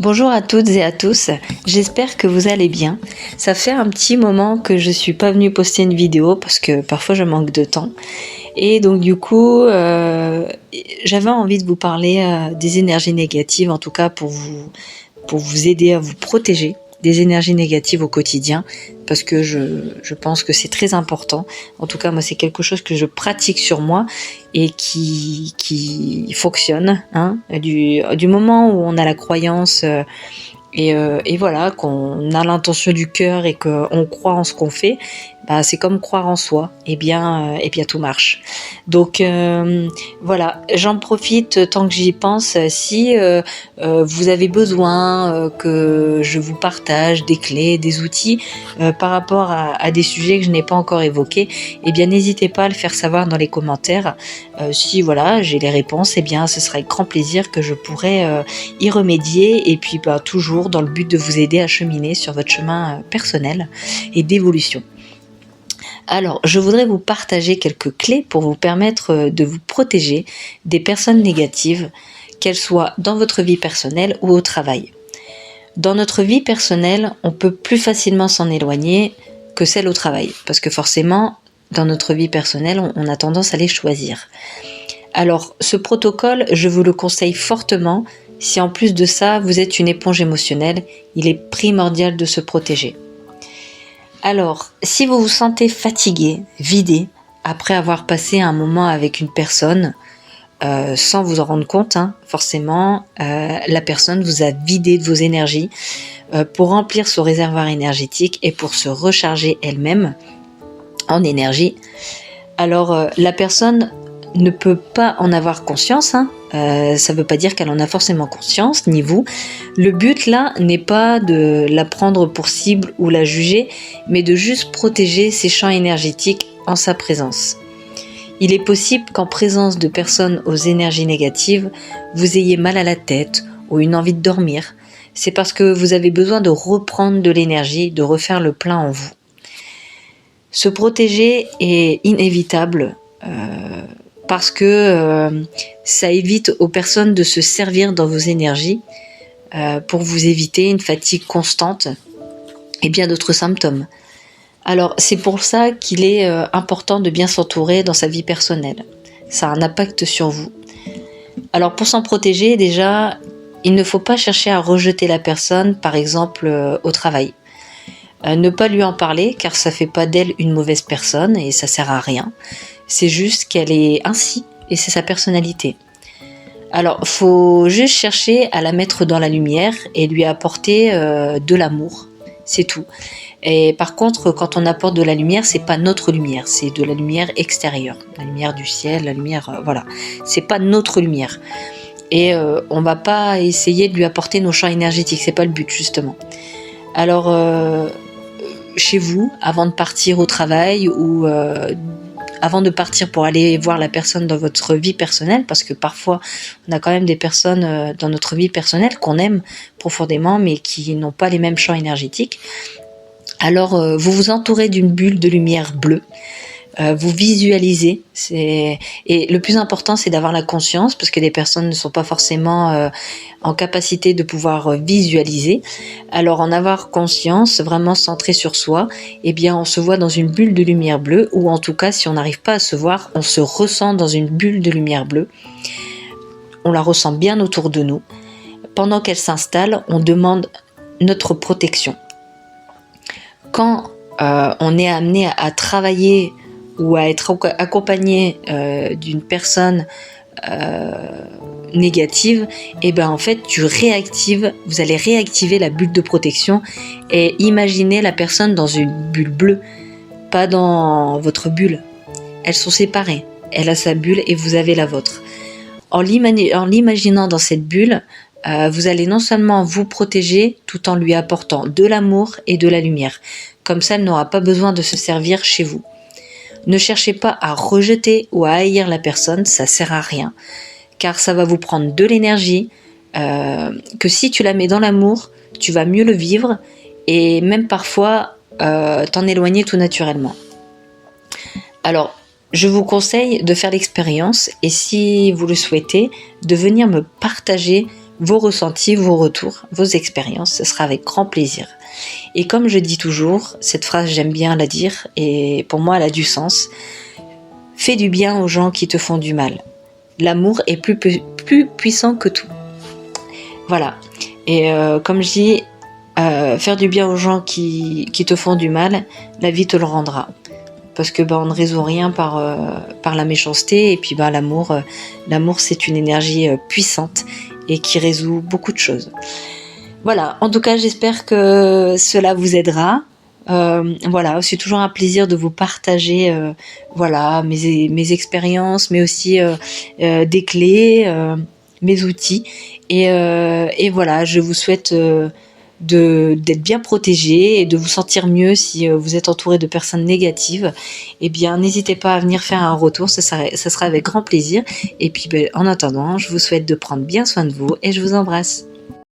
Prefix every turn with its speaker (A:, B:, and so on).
A: Bonjour à toutes et à tous, j'espère que vous allez bien. Ça fait un petit moment que je suis pas venue poster une vidéo parce que parfois je manque de temps. Et donc du coup, j'avais envie de vous parler des énergies négatives, en tout cas pour vous aider à vous protéger des énergies négatives au quotidien, parce que je pense que c'est très important. En tout cas, moi, c'est quelque chose que je pratique sur moi et qui fonctionne. Du moment où on a la croyance et voilà, qu'on a l'intention du cœur et qu'on croit en ce qu'on fait, bah, c'est comme croire en soi. Et bien tout marche. Donc voilà, j'en profite tant que j'y pense. Si vous avez besoin que je vous partage des clés, des outils par rapport à des sujets que je n'ai pas encore évoqués, eh bien n'hésitez pas à le faire savoir dans les commentaires. Si voilà, j'ai les réponses, eh bien ce sera avec grand plaisir que je pourrai y remédier, et puis toujours dans le but de vous aider à cheminer sur votre chemin personnel et d'évolution. Alors, je voudrais vous partager quelques clés pour vous permettre de vous protéger des personnes négatives, qu'elles soient dans votre vie personnelle ou au travail. Dans notre vie personnelle, on peut plus facilement s'en éloigner que celle au travail, parce que forcément, dans notre vie personnelle, on a tendance à les choisir. Alors, ce protocole, je vous le conseille fortement. Si en plus de ça, vous êtes une éponge émotionnelle, il est primordial de se protéger. Alors, si vous vous sentez fatigué, vidé, après avoir passé un moment avec une personne, sans vous en rendre compte, forcément, la personne vous a vidé de vos énergies pour remplir son réservoir énergétique et pour se recharger elle-même en énergie. Alors, la personne ne peut pas en avoir conscience, ça ne veut pas dire qu'elle en a forcément conscience, ni vous. Le but là n'est pas de la prendre pour cible ou la juger, mais de juste protéger ses champs énergétiques en sa présence. Il est possible qu'en présence de personnes aux énergies négatives, vous ayez mal à la tête ou une envie de dormir. C'est parce que vous avez besoin de reprendre de l'énergie, de refaire le plein en vous. Se protéger est inévitable parce que ça évite aux personnes de se servir dans vos énergies pour vous éviter une fatigue constante et bien d'autres symptômes. Alors c'est pour ça qu'il est important de bien s'entourer dans sa vie personnelle. Ça a un impact sur vous. Alors pour s'en protéger, déjà, il ne faut pas chercher à rejeter la personne, par exemple au travail. Ne pas lui en parler, car ça fait pas d'elle une mauvaise personne et ça sert à rien. C'est juste qu'elle est ainsi et c'est sa personnalité. Alors, faut juste chercher à la mettre dans la lumière et lui apporter de l'amour, c'est tout. Et par contre, quand on apporte de la lumière, c'est pas notre lumière, c'est de la lumière extérieure, la lumière du ciel, la lumière, voilà. C'est pas notre lumière. Et on va pas essayer de lui apporter nos champs énergétiques, c'est pas le but justement. Alors, chez vous, avant de partir au travail ou avant de partir pour aller voir la personne dans votre vie personnelle, parce que parfois on a quand même des personnes dans notre vie personnelle qu'on aime profondément mais qui n'ont pas les mêmes champs énergétiques. Alors vous vous entourez d'une bulle de lumière bleue, vous visualisez, et le plus important c'est d'avoir la conscience, parce que les personnes ne sont pas forcément en capacité de pouvoir visualiser. Alors en avoir conscience, vraiment centré sur soi, eh bien on se voit dans une bulle de lumière bleue, ou en tout cas si on n'arrive pas à se voir, on se ressent dans une bulle de lumière bleue. On la ressent bien autour de nous. Pendant qu'elle s'installe, on demande notre protection. Quand on est amené à travailler ou à être accompagné d'une personne négative, et ben en fait vous allez réactiver la bulle de protection et imaginer la personne dans une bulle bleue, pas dans votre bulle. Elles sont séparées. Elle a sa bulle et vous avez la vôtre. En l'imaginant dans cette bulle, vous allez non seulement vous protéger tout en lui apportant de l'amour et de la lumière. Comme ça, elle n'aura pas besoin de se servir chez vous. Ne cherchez pas à rejeter ou à haïr la personne, ça sert à rien, car ça va vous prendre de l'énergie, que si tu la mets dans l'amour, tu vas mieux le vivre et même parfois t'en éloigner tout naturellement. Alors, je vous conseille de faire l'expérience et si vous le souhaitez, de venir me partager vos ressentis, vos retours, vos expériences. Ce sera avec grand plaisir. Et comme je dis toujours, cette phrase j'aime bien la dire et pour moi elle a du sens. Fais du bien aux gens qui te font du mal. L'amour est plus puissant que tout. Voilà. Et comme je dis, faire du bien aux gens qui te font du mal, la vie te le rendra. Parce que on ne résout rien par la méchanceté. Et puis l'amour c'est une énergie puissante et qui résout beaucoup de choses. Voilà, en tout cas j'espère que cela vous aidera. Voilà, c'est toujours un plaisir de vous partager mes expériences, mais aussi des clés, mes outils. Et voilà, je vous souhaite d'être bien protégé et de vous sentir mieux si vous êtes entouré de personnes négatives. Eh bien, n'hésitez pas à venir faire un retour, ça sera avec grand plaisir. Et puis, en attendant, je vous souhaite de prendre bien soin de vous et je vous embrasse.